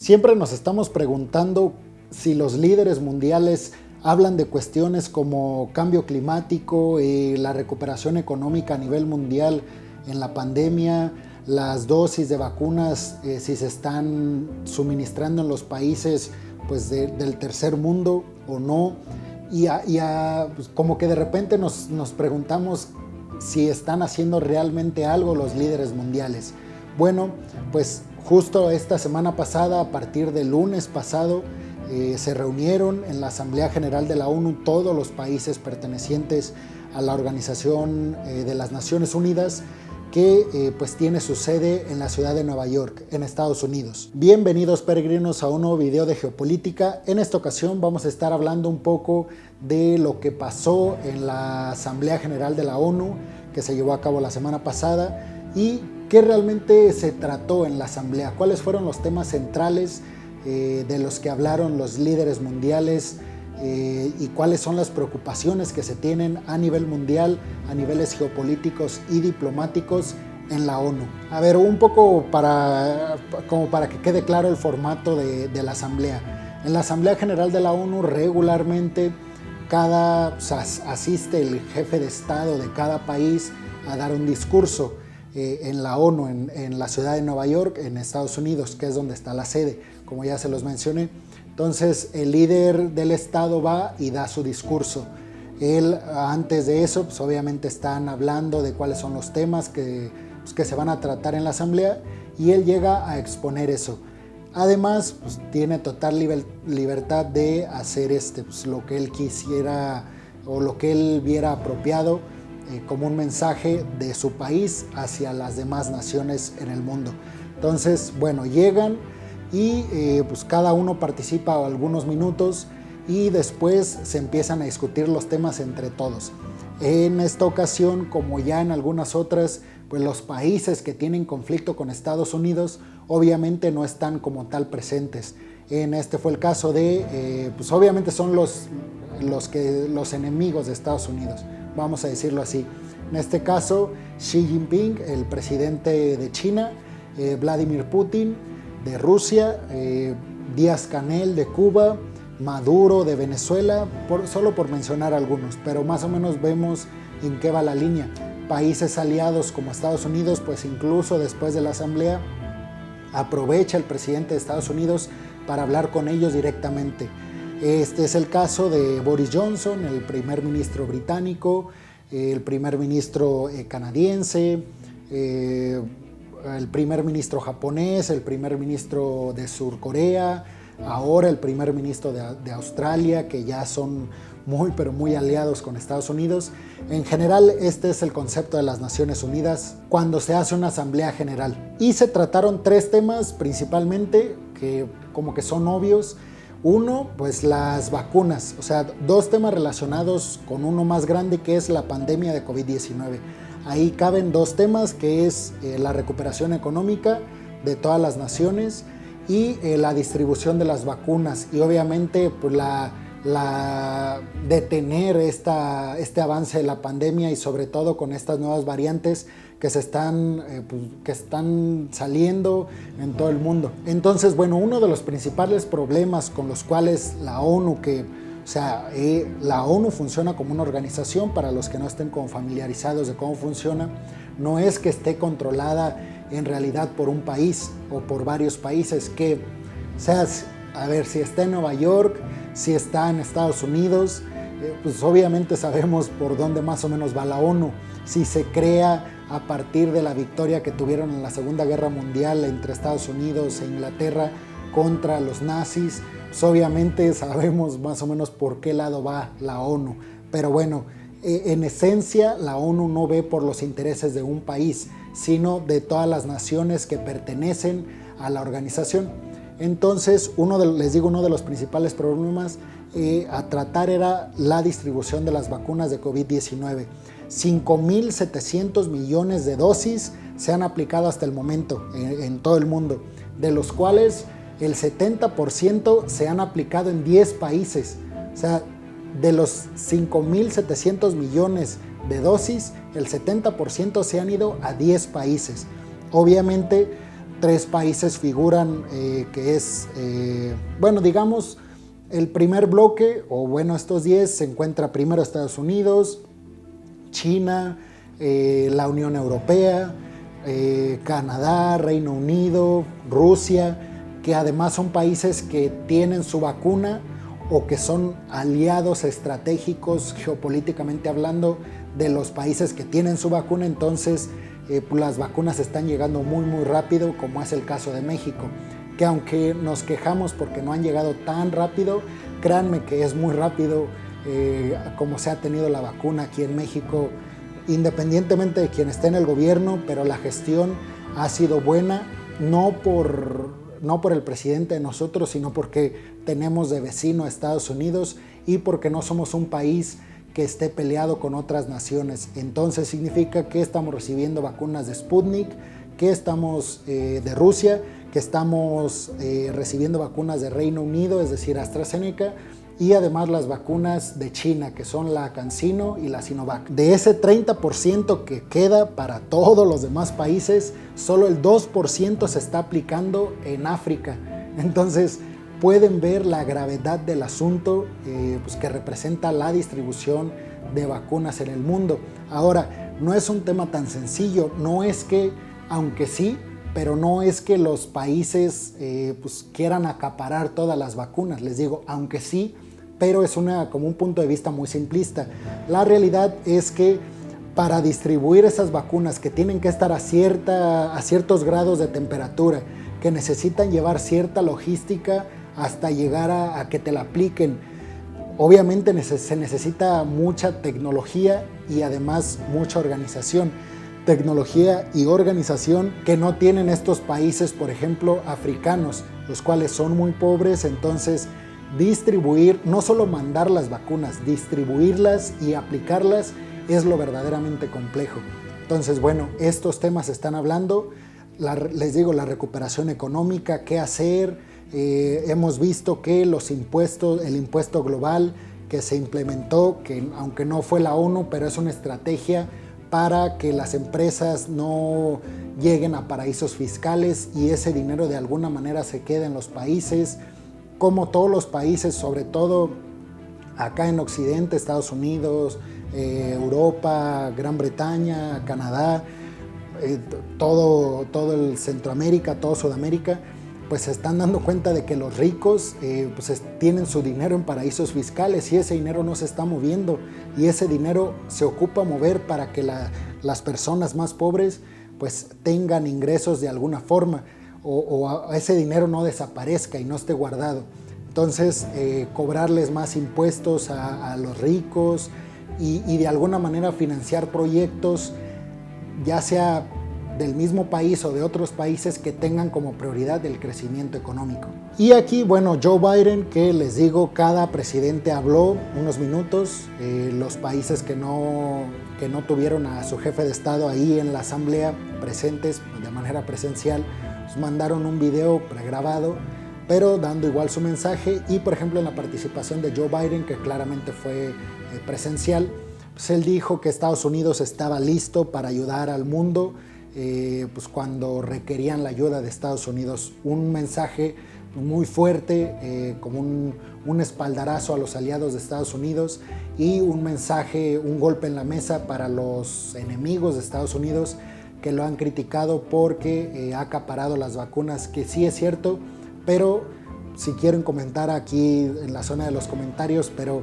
Siempre nos estamos preguntando si los líderes mundiales hablan de cuestiones como cambio climático, la recuperación económica a nivel mundial en la pandemia, las dosis de vacunas, si se están suministrando en los países pues, del tercer mundo o no. Pues, como que de repente nos preguntamos si están haciendo realmente algo los líderes mundiales. Bueno, pues justo esta semana pasada, a partir del lunes pasado, se reunieron en la Asamblea General de la ONU todos los países pertenecientes a la Organización de las Naciones Unidas, que pues tiene su sede en la ciudad de Nueva York, en Estados Unidos. Bienvenidos peregrinos a un nuevo video de geopolítica. En esta ocasión vamos a estar hablando un poco de lo que pasó en la Asamblea General de la ONU, que se llevó a cabo la semana pasada, y qué realmente se trató en la Asamblea, cuáles fueron los temas centrales de los que hablaron los líderes mundiales, y cuáles son las preocupaciones que se tienen a nivel mundial, a niveles geopolíticos y diplomáticos en la ONU. A ver, un poco como para que quede claro el formato de la Asamblea. En la Asamblea General de la ONU regularmente asiste el jefe de Estado de cada país a dar un discurso en la ONU, en la ciudad de Nueva York, en Estados Unidos, que es donde está la sede, como ya se los mencioné. Entonces el líder del Estado va y da su discurso. Él, antes de eso, pues obviamente están hablando de cuáles son los temas que se van a tratar en la Asamblea, y él llega a exponer eso. Además, pues, tiene total libertad de hacer pues, lo que él quisiera o lo que él viera apropiado como un mensaje de su país hacia las demás naciones en el mundo. Entonces, bueno, llegan y pues cada uno participa algunos minutos y después se empiezan a discutir los temas entre todos. En esta ocasión, como ya en algunas otras, pues los países que tienen conflicto con Estados Unidos obviamente no están como tal presentes. En este fue el caso de, pues obviamente son los enemigos de Estados Unidos, vamos a decirlo así. En este caso, Xi Jinping, el presidente de China, Vladimir Putin de Rusia, Díaz-Canel de Cuba, Maduro de Venezuela, solo por mencionar algunos, pero más o menos vemos en qué va la línea. Países aliados como Estados Unidos, pues incluso después de la Asamblea, aprovecha el presidente de Estados Unidos para hablar con ellos directamente. Este es el caso de Boris Johnson, el primer ministro británico, el primer ministro canadiense, el primer ministro japonés, el primer ministro de Sur Corea, ahora el primer ministro de Australia, que ya son pero muy aliados con Estados Unidos. En general, este es el concepto de las Naciones Unidas cuando se hace una asamblea general. Y se trataron tres temas principalmente, que como que son obvios. Uno, pues las vacunas, o sea, dos temas relacionados con uno más grande, que es la pandemia de COVID-19. Ahí caben dos temas, que es la recuperación económica de todas las naciones y la distribución de las vacunas, y obviamente pues detener este avance de la pandemia, y sobre todo con estas nuevas variantes que están saliendo en todo el mundo. Entonces, bueno, uno de los principales problemas con los cuales la ONU, la ONU funciona como una organización, para los que no estén como familiarizados de cómo funciona, no es que esté controlada en realidad por un país o por varios países, a ver, si está en Nueva York, si está en Estados Unidos, pues obviamente sabemos por dónde más o menos va la ONU. Si se crea a partir de la victoria que tuvieron en la Segunda Guerra Mundial entre Estados Unidos e Inglaterra contra los nazis, pues obviamente sabemos más o menos por qué lado va la ONU. Pero bueno, en esencia la ONU no ve por los intereses de un país, sino de todas las naciones que pertenecen a la organización. Entonces, uno de los principales problemas a tratar era la distribución de las vacunas de COVID-19. 5.700 millones de dosis se han aplicado hasta el momento en todo el mundo, de los cuales el 70% se han aplicado en 10 países. O sea, de los 5.700 millones de dosis, el 70% se han ido a 10 países. Obviamente, 3 países figuran, que es, bueno, digamos, el primer bloque, o bueno, estos 10, se encuentra primero Estados Unidos, China, la Unión Europea, Canadá, Reino Unido, Rusia, que además son países que tienen su vacuna o que son aliados estratégicos geopolíticamente hablando de los países que tienen su vacuna. Entonces pues las vacunas están llegando muy rápido, como es el caso de México, que aunque nos quejamos porque no han llegado tan rápido, créanme que es muy rápido como se ha tenido la vacuna aquí en México, independientemente de quien esté en el gobierno, pero la gestión ha sido buena, no por el presidente de nosotros, sino porque tenemos de vecino a Estados Unidos y porque no somos un país que esté peleado con otras naciones. Entonces significa que estamos recibiendo vacunas de Sputnik, que estamos de Rusia, que estamos recibiendo vacunas de Reino Unido, es decir, AstraZeneca, y además las vacunas de China, que son la CanSino y la Sinovac. De ese 30% que queda para todos los demás países, solo el 2% se está aplicando en África. Entonces pueden ver la gravedad del asunto pues que representa la distribución de vacunas en el mundo. Ahora, no es un tema tan sencillo, no es que, aunque sí, pero no es que los países pues quieran acaparar todas las vacunas. Les digo, aunque sí, pero es como un punto de vista muy simplista. La realidad es que para distribuir esas vacunas que tienen que estar a ciertos grados de temperatura, que necesitan llevar cierta logística hasta llegar a que te la apliquen, obviamente se necesita mucha tecnología y además mucha organización. Tecnología y organización que no tienen estos países, por ejemplo, africanos, los cuales son muy pobres. Entonces distribuir, no solo mandar las vacunas, distribuirlas y aplicarlas es lo verdaderamente complejo. Entonces, bueno, estos temas se están hablando. Les digo, la recuperación económica, qué hacer. Hemos visto que los impuestos, el impuesto global que se implementó, que aunque no fue la ONU, pero es una estrategia para que las empresas no lleguen a paraísos fiscales y ese dinero de alguna manera se quede en los países. Como todos los países, sobre todo acá en Occidente, Estados Unidos, Europa, Gran Bretaña, Canadá, todo el Centroamérica, todo Sudamérica, pues se están dando cuenta de que los ricos pues tienen su dinero en paraísos fiscales y ese dinero no se está moviendo y ese dinero se ocupa mover para que las personas más pobres pues tengan ingresos de alguna forma o ese dinero no desaparezca y no esté guardado. Entonces cobrarles más impuestos a los ricos y de alguna manera financiar proyectos, ya sea del mismo país o de otros países que tengan como prioridad el crecimiento económico. Y aquí, bueno, Joe Biden, que les digo, cada presidente habló unos minutos. Los países que no tuvieron a su jefe de Estado ahí en la asamblea presentes de manera presencial, pues mandaron un video pregrabado, pero dando igual su mensaje. Y por ejemplo en la participación de Joe Biden, que claramente fue presencial, pues él dijo que Estados Unidos estaba listo para ayudar al mundo pues cuando requerían la ayuda de Estados Unidos. Un mensaje muy fuerte, como un espaldarazo a los aliados de Estados Unidos y un mensaje, un golpe en la mesa para los enemigos de Estados Unidos que lo han criticado porque ha acaparado las vacunas, que sí es cierto, pero si quieren comentar aquí en la zona de los comentarios, pero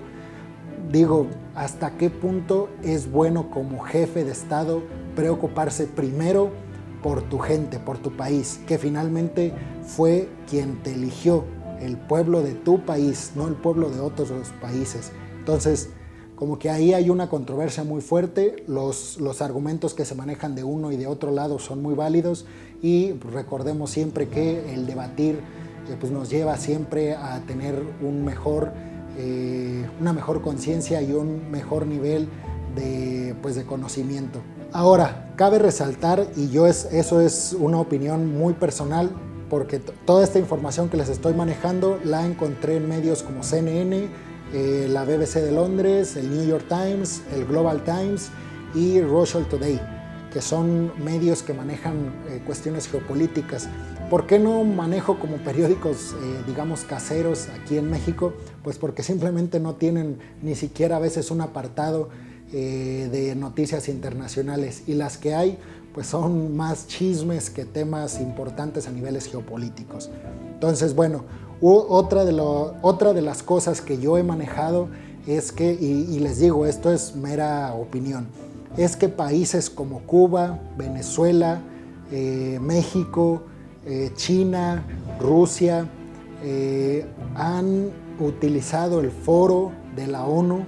digo, ¿hasta qué punto es bueno como jefe de Estado preocuparse primero por tu gente, por tu país, que finalmente fue quien te eligió, el pueblo de tu país, no el pueblo de otros países? Entonces, como que ahí hay una controversia muy fuerte, los argumentos que se manejan de uno y de otro lado son muy válidos y recordemos siempre que el debatir pues nos lleva siempre a tener una mejor conciencia y un mejor nivel de conocimiento. Ahora, cabe resaltar, y eso es una opinión muy personal, porque toda esta información que les estoy manejando la encontré en medios como CNN, la BBC de Londres, el New York Times, el Global Times y Russia Today. que son medios que manejan cuestiones geopolíticas. ¿Por qué no manejo como periódicos, digamos, caseros aquí en México? Pues porque simplemente no tienen ni siquiera a veces un apartado de noticias internacionales, y las que hay pues son más chismes que temas importantes a niveles geopolíticos. Entonces, bueno, otra de las cosas que yo he manejado es que, y les digo, esto es mera opinión, es que países como Cuba, Venezuela, México, China, Rusia, han utilizado el foro de la ONU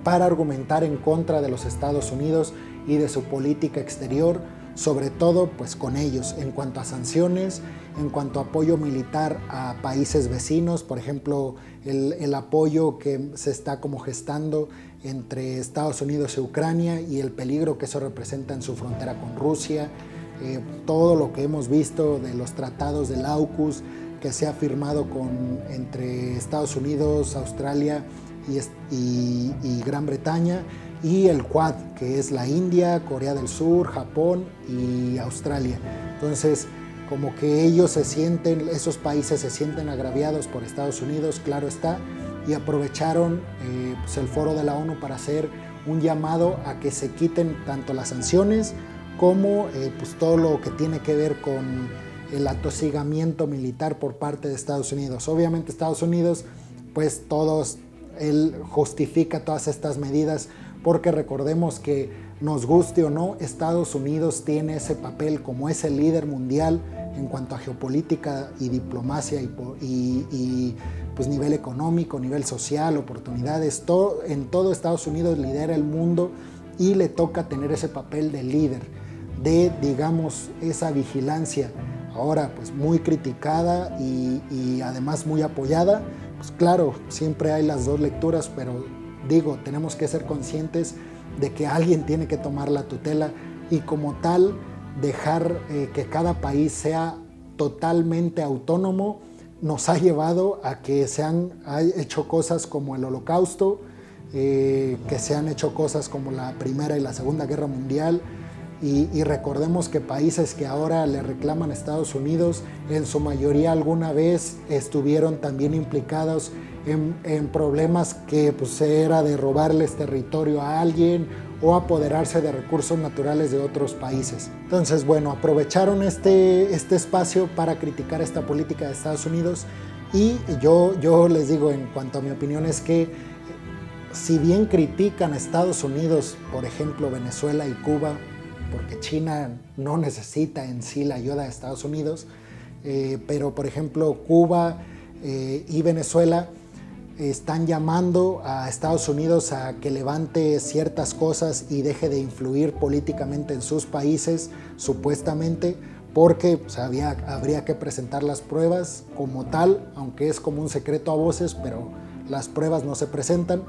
para argumentar en contra de los Estados Unidos y de su política exterior, sobre todo pues con ellos, en cuanto a sanciones, en cuanto a apoyo militar a países vecinos, por ejemplo, el apoyo que se está como gestando entre Estados Unidos y Ucrania y el peligro que eso representa en su frontera con Rusia, todo lo que hemos visto de los tratados del AUKUS que se ha firmado entre Estados Unidos, Australia y Gran Bretaña, y el Quad, que es la India, Corea del Sur, Japón y Australia. Entonces, como que esos países se sienten agraviados por Estados Unidos, claro está, y aprovecharon pues el foro de la ONU para hacer un llamado a que se quiten tanto las sanciones como pues todo lo que tiene que ver con el atosigamiento militar por parte de Estados Unidos. Obviamente Estados Unidos, pues él justifica todas estas medidas porque recordemos que, nos guste o no, Estados Unidos tiene ese papel como ese líder mundial en cuanto a geopolítica y diplomacia y pues nivel económico, nivel social, oportunidades, en todo Estados Unidos lidera el mundo y le toca tener ese papel de líder, de, digamos, esa vigilancia, ahora pues muy criticada y además muy apoyada. Pues claro, siempre hay las dos lecturas, pero digo, tenemos que ser conscientes de que alguien tiene que tomar la tutela y como tal dejar que cada país sea totalmente autónomo nos ha llevado a que se han hecho cosas como el Holocausto, que se han hecho cosas como la Primera y la Segunda Guerra Mundial, y recordemos que países que ahora le reclaman a Estados Unidos, en su mayoría alguna vez estuvieron también implicados en problemas que pues era de robarles territorio a alguien o apoderarse de recursos naturales de otros países. Entonces, bueno, aprovecharon este espacio para criticar esta política de Estados Unidos, y yo les digo, en cuanto a mi opinión, es que si bien critican a Estados Unidos, por ejemplo, Venezuela y Cuba, porque China no necesita en sí la ayuda de Estados Unidos, pero por ejemplo Cuba y Venezuela están llamando a Estados Unidos a que levante ciertas cosas y deje de influir políticamente en sus países, supuestamente, porque pues, habría que presentar las pruebas como tal, aunque es como un secreto a voces, pero las pruebas no se presentan.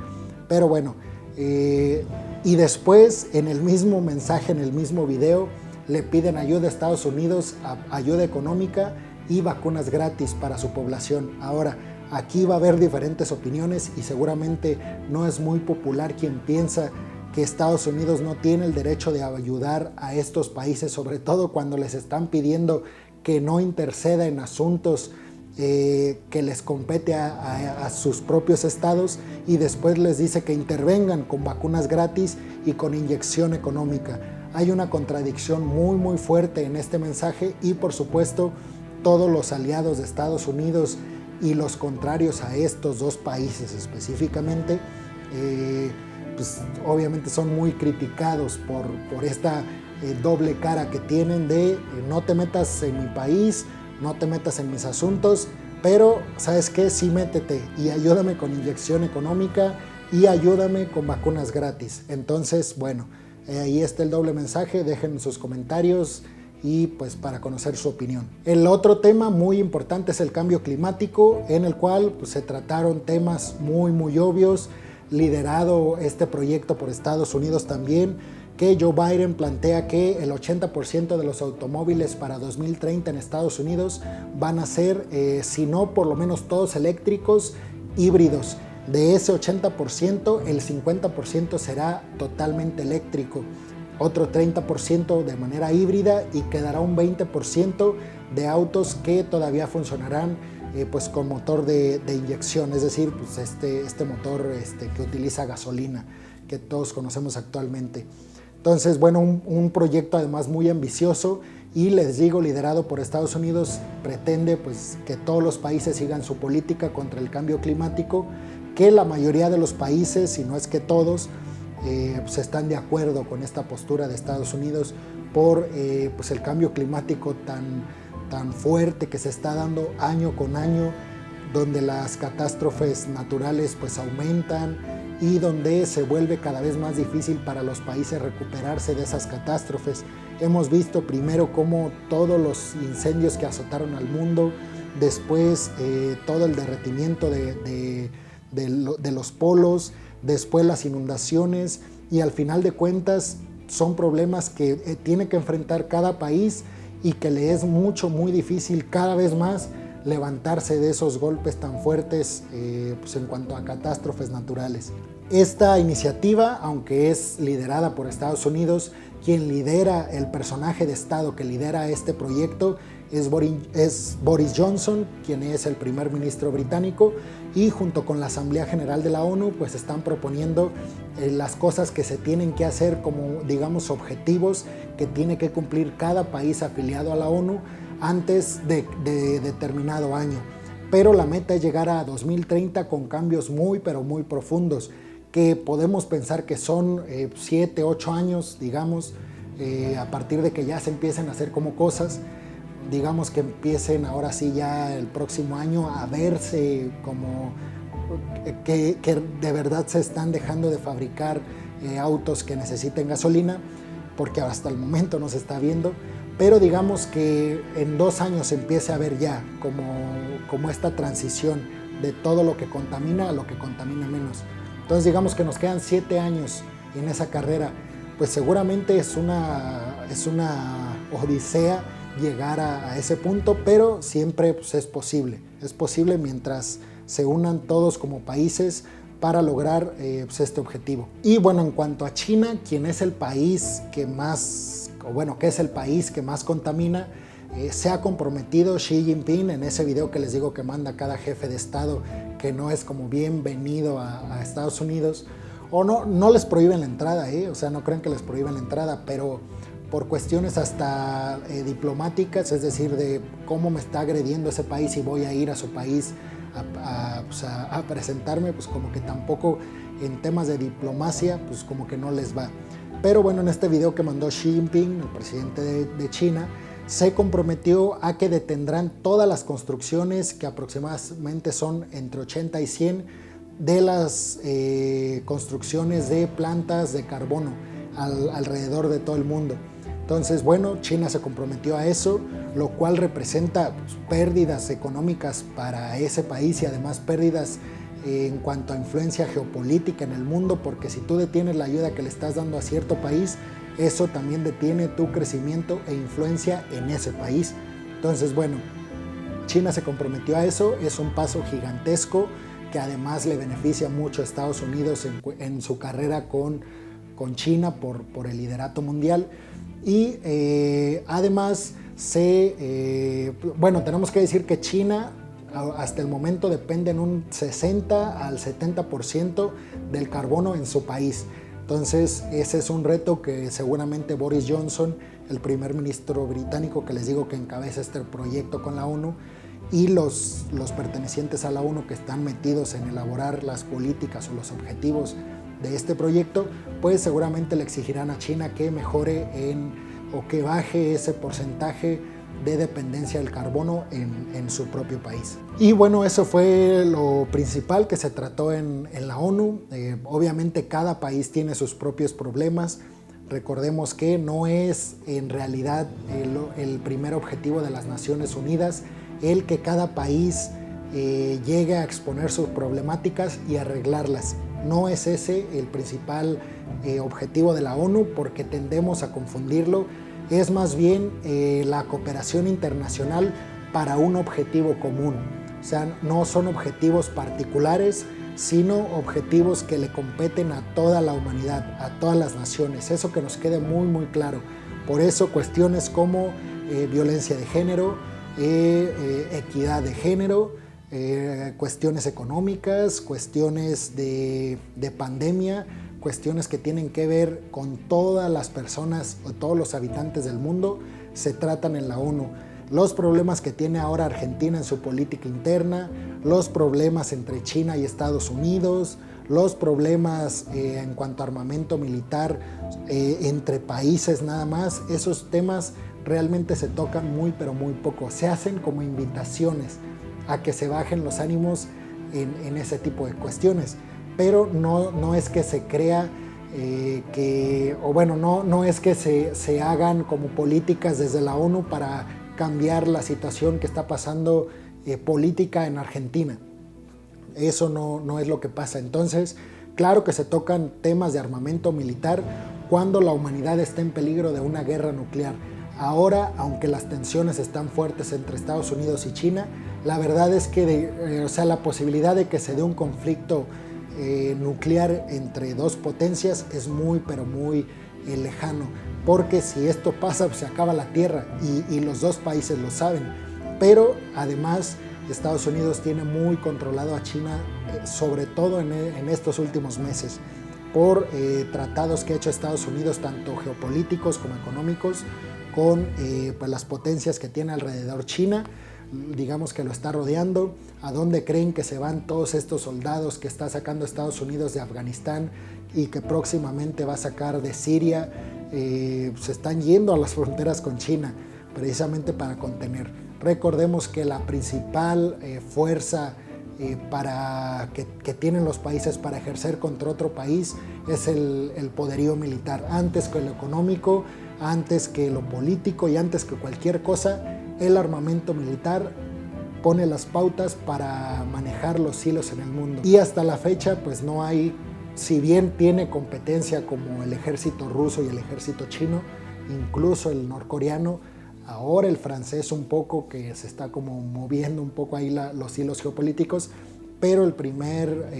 Pero bueno, y después en el mismo mensaje, en el mismo video, le piden ayuda a Estados Unidos, ayuda económica y vacunas gratis para su población. Ahora, aquí va a haber diferentes opiniones y seguramente no es muy popular quien piensa que Estados Unidos no tiene el derecho de ayudar a estos países, sobre todo cuando les están pidiendo que no interceda en asuntos que les compete a sus propios estados, y después les dice que intervengan con vacunas gratis y con inyección económica. Hay una contradicción muy fuerte en este mensaje, y por supuesto todos los aliados de Estados Unidos y los contrarios a estos dos países específicamente, pues obviamente son muy criticados por esta doble cara que tienen de no te metas en mi país, no te metas en mis asuntos, pero ¿sabes qué? Sí, métete y ayúdame con inyección económica y ayúdame con vacunas gratis. Entonces, bueno, ahí está el doble mensaje. Dejen sus comentarios y pues para conocer su opinión. El otro tema muy importante es el cambio climático, en el cual pues, se trataron temas muy obvios, liderado este proyecto por Estados Unidos también, que Joe Biden plantea que el 80% de los automóviles para 2030 en Estados Unidos van a ser, si no por lo menos todos eléctricos, híbridos. De ese 80%, el 50% será totalmente eléctrico. otro 30% de manera híbrida y quedará un 20% de autos que todavía funcionarán pues con motor de inyección, es decir, pues este motor que utiliza gasolina que todos conocemos actualmente. Entonces, bueno, un proyecto además muy ambicioso y les digo, liderado por Estados Unidos, pretende pues que todos los países sigan su política contra el cambio climático, que la mayoría de los países, si no es que todos, pues están de acuerdo con esta postura de Estados Unidos por pues el cambio climático tan fuerte que se está dando año con año, donde las catástrofes naturales pues aumentan y donde se vuelve cada vez más difícil para los países recuperarse de esas catástrofes. Hemos visto primero cómo todos los incendios que azotaron al mundo, después todo el derretimiento de los polos, después las inundaciones, y al final de cuentas son problemas que tiene que enfrentar cada país y que le es muy difícil cada vez más levantarse de esos golpes tan fuertes pues en cuanto a catástrofes naturales. Esta iniciativa, aunque es liderada por Estados Unidos, quien lidera, el personaje de Estado que lidera este proyecto es Boris Johnson, quien es el primer ministro británico, y junto con la Asamblea General de la ONU pues están proponiendo las cosas que se tienen que hacer como, digamos, objetivos que tiene que cumplir cada país afiliado a la ONU antes de determinado año. Pero la meta es llegar a 2030 con cambios pero muy profundos, que podemos pensar que son 7, 8 años, digamos, a partir de que ya se empiecen a hacer como cosas, digamos que empiecen ahora sí ya el próximo año a verse como que de verdad se están dejando de fabricar autos que necesiten gasolina, porque hasta el momento no se está viendo, pero digamos que en 2 años se empiece a ver ya como esta transición de todo lo que contamina a lo que contamina menos. Entonces digamos que nos quedan 7 años en esa carrera, pues seguramente es una odisea llegar a ese punto, pero siempre pues, es posible mientras se unan todos como países para lograr pues, este objetivo. Y bueno, en cuanto a China, quien es el país que más, que es el país que más contamina, se ha comprometido Xi Jinping en ese video que les digo que manda cada jefe de Estado, que no es como bienvenido a Estados Unidos, o no les prohíben la entrada, o sea, no crean que les prohíben la entrada, pero por cuestiones hasta diplomáticas, es decir, de cómo me está agrediendo ese país y voy a ir a su país a presentarme, pues como que tampoco en temas de diplomacia, pues como que no les va. Pero bueno, en este video que mandó Xi Jinping, el presidente de China, se comprometió a que detendrán todas las construcciones, que aproximadamente son entre 80 y 100 de las construcciones de plantas de carbono alrededor de todo el mundo. Entonces, bueno, China se comprometió a eso, lo cual representa pues, pérdidas económicas para ese país y además pérdidas en cuanto a influencia geopolítica en el mundo, porque si tú detienes la ayuda que le estás dando a cierto país, eso también detiene tu crecimiento e influencia en ese país. Entonces, bueno, China se comprometió a eso, es un paso gigantesco que además le beneficia mucho a Estados Unidos en su carrera con China por el liderato mundial. Y además tenemos que decir que China hasta el momento depende en un 60 al 70% del carbono en su país. Entonces ese es un reto que seguramente Boris Johnson, el primer ministro británico que les digo que encabeza este proyecto con la ONU, y los pertenecientes a la ONU que están metidos en elaborar las políticas o los objetivos de este proyecto, pues seguramente le exigirán a China que mejore o que baje ese porcentaje de dependencia del carbono en su propio país. Y bueno, eso fue lo principal que se trató en la ONU. Obviamente cada país tiene sus propios problemas. Recordemos que no es en realidad el primer objetivo de las Naciones Unidas el que cada país llegue a exponer sus problemáticas y arreglarlas. No es ese el principal objetivo de la ONU, porque tendemos a confundirlo. Es más bien la cooperación internacional para un objetivo común. O sea, no son objetivos particulares, sino objetivos que le competen a toda la humanidad, a todas las naciones. Eso que nos quede muy, muy claro. Por eso cuestiones como violencia de género, equidad de género, cuestiones económicas, cuestiones de pandemia, cuestiones que tienen que ver con todas las personas o todos los habitantes del mundo, se tratan en la ONU. Los problemas que tiene ahora Argentina en su política interna, los problemas entre China y Estados Unidos, los problemas en cuanto a armamento militar entre países nada más, esos temas realmente se tocan muy pero muy poco. Se hacen como invitaciones a que se bajen los ánimos en ese tipo de cuestiones, pero no es que se crea no es que se hagan como políticas desde la ONU para cambiar la situación que está pasando política en Argentina. Eso no es lo que pasa. Entonces, claro que se tocan temas de armamento militar cuando la humanidad está en peligro de una guerra nuclear. Ahora, aunque las tensiones están fuertes entre Estados Unidos y China, la verdad es que la posibilidad de que se dé un conflicto nuclear entre dos potencias es muy pero muy lejano, porque si esto pasa pues se acaba la Tierra y los dos países lo saben. Pero además Estados Unidos tiene muy controlado a China, sobre todo en estos últimos meses, por tratados que ha hecho Estados Unidos, tanto geopolíticos como económicos, con pues las potencias que tiene alrededor China. Digamos que lo está rodeando. ¿A dónde creen que se van todos estos soldados que está sacando Estados Unidos de Afganistán y que próximamente va a sacar de Siria? Se están yendo a las fronteras con China precisamente para contener. Recordemos que la principal fuerza que tienen los países para ejercer contra otro país es el poderío militar. Antes que lo económico, antes que lo político y antes que cualquier cosa, el armamento militar pone las pautas para manejar los hilos en el mundo. Y hasta la fecha pues no hay, si bien tiene competencia como el ejército ruso y el ejército chino, incluso el norcoreano, ahora el francés un poco, que se está como moviendo un poco ahí los hilos geopolíticos, pero el primer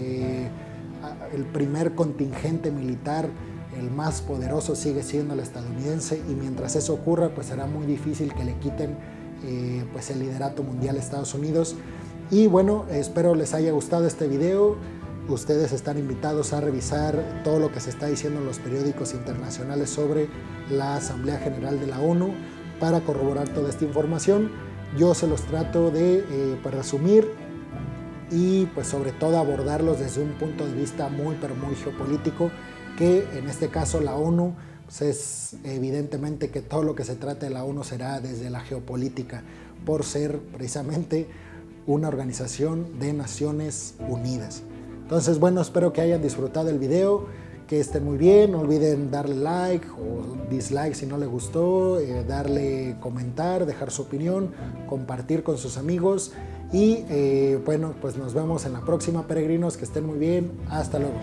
contingente militar, el más poderoso, sigue siendo el estadounidense, y mientras eso ocurra pues será muy difícil que le quiten pues el liderato mundial a Estados Unidos. Y bueno, espero les haya gustado este video. Ustedes están invitados a revisar todo lo que se está diciendo en los periódicos internacionales sobre la Asamblea General de la ONU para corroborar toda esta información. Yo se los trato de pues resumir y pues sobre todo abordarlos desde un punto de vista muy pero muy geopolítico, que en este caso la ONU pues es evidentemente que todo lo que se trate de la ONU será desde la geopolítica, por ser precisamente una organización de Naciones Unidas. Entonces, bueno, espero que hayan disfrutado el video, que estén muy bien. No olviden darle like o dislike si no les gustó, darle comentar, dejar su opinión, compartir con sus amigos y bueno, pues nos vemos en la próxima, peregrinos, que estén muy bien. Hasta luego.